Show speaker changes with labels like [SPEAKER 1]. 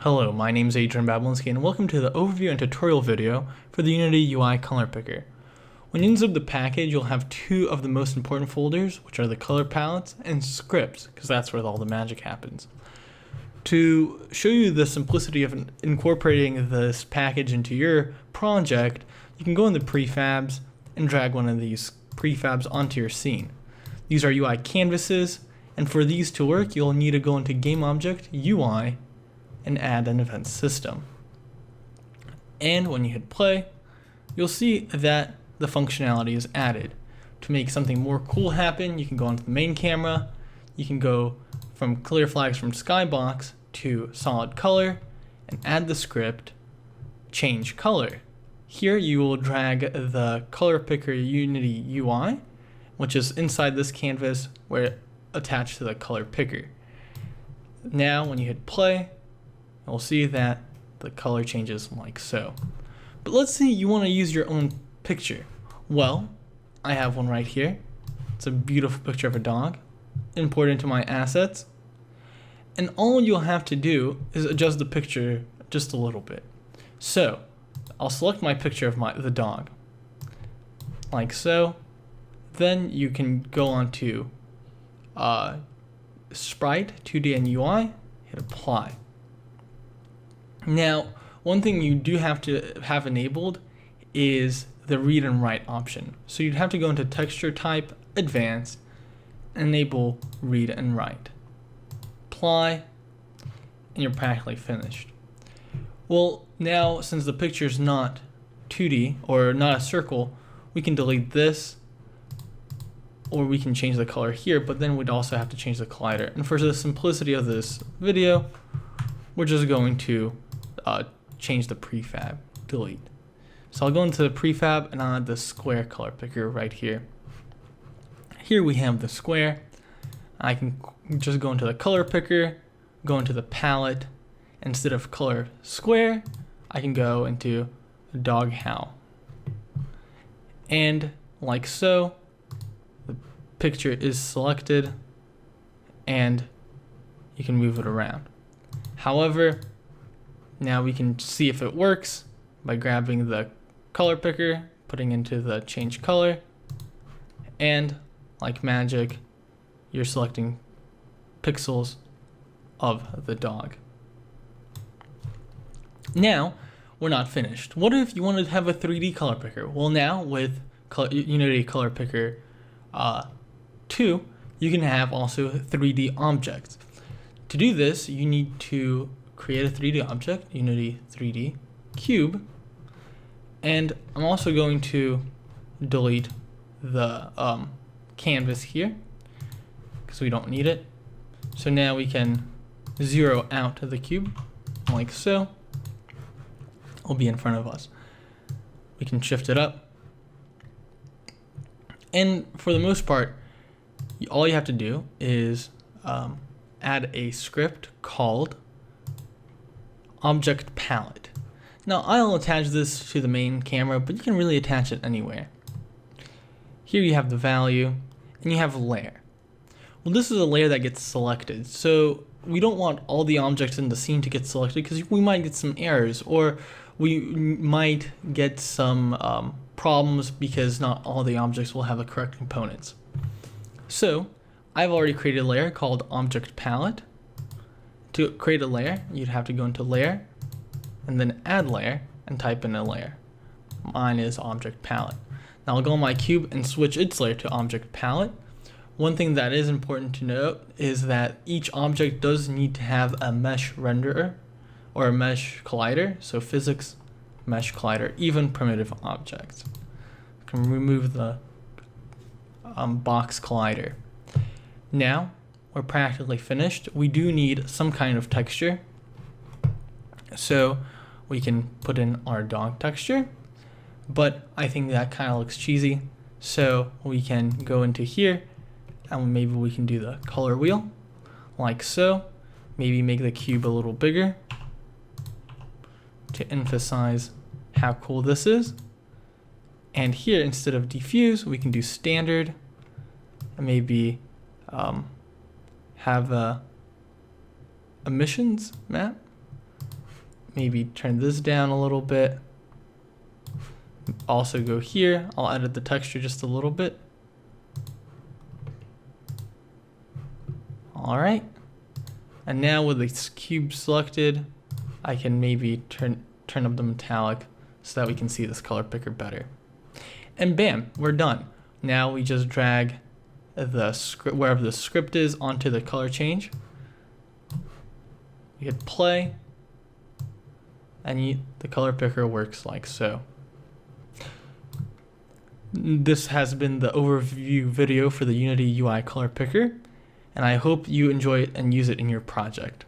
[SPEAKER 1] Hello, my name is Adrian Babelinski and welcome to the overview and tutorial video for the Unity UI color picker. When you unzip the package, you'll have two of the most important folders, which are the color palettes and scripts, because that's where all the magic happens. To show you the simplicity of incorporating this package into your project, you can go in the prefabs and drag one of these prefabs onto your scene. These are UI canvases, and for these to work, you'll need to go into Game Object, UI, and add an event system. And when you hit play, you'll see that the functionality is added. To make something more cool happen, you can go onto the main camera, you can go from clear flags from skybox to solid color and add the script change color. Here you will drag the color picker Unity UI, which is inside this canvas where it attached to the color picker. Now when you hit play, you'll see that the color changes like so. But let's say you want to use your own picture. Well, I have one right here. It's a beautiful picture of a dog. Import into my assets. And all you'll have to do is adjust the picture just a little bit. So, I'll select my picture of the dog. Like so. Then you can go on to Sprite, 2D and UI, hit apply. Now, one thing you do have to have enabled is the read and write option. So you'd have to go into texture type, advanced, enable read and write. Apply, and you're practically finished. Well, now since the picture is not 2D or not a circle, we can delete this, or we can change the color here, but then we'd also have to change the collider. And for the simplicity of this video, we're just going to change the prefab, delete. So I'll go into the prefab and I'll add the square color picker right here. Here we have the square. I can just go into the color picker, go into the palette. Instead of color square, I can go into dog howl. And like so, the picture is selected and you can move it around. However, now we can see if it works by grabbing the color picker, putting into the change color, and like magic, you're selecting pixels of the dog. Now, we're not finished. What if you wanted to have a 3D color picker? Well, now with Unity Color Picker 2, you can have also 3D objects. To do this, you need to create a 3D object, Unity 3D cube, and I'm also going to delete the canvas here because we don't need it. So now we can zero out the cube like so. It'll be in front of us. We can shift it up, and for the most part, all you have to do is add a script called object palette. Now I'll attach this to the main camera, but you can really attach it anywhere. Here you have the value and you have layer. Well, this is a layer that gets selected, so we don't want all the objects in the scene to get selected because we might get some errors, or we might get some problems because not all the objects will have the correct components. So I've already created a layer called object palette. To create a layer, you'd have to go into layer and then add layer and type in a layer. Mine is object palette. Now I'll go on my cube and switch its layer to object palette. One thing that is important to note is that each object does need to have a mesh renderer or a mesh collider. So physics, mesh collider, even primitive objects. I can remove the box collider. Now we're practically finished. We do need some kind of texture, so we can put in our dog texture, but I think that kind of looks cheesy, so we can go into here and maybe we can do the color wheel like so. Maybe make the cube a little bigger to emphasize how cool this is. And here, instead of diffuse, we can do standard and maybe have a emissions map. maybe turn this down a little bit. Also go here, I'll edit the texture just a little bit. All right. And now with this cube selected, I can maybe turn up the metallic so that we can see this color picker better. And bam, we're done. Now we just drag the script, wherever the script is, onto the color change. You hit play, and the color picker works like so. This has been the overview video for the Unity UI color picker, and I hope you enjoy it and use it in your project.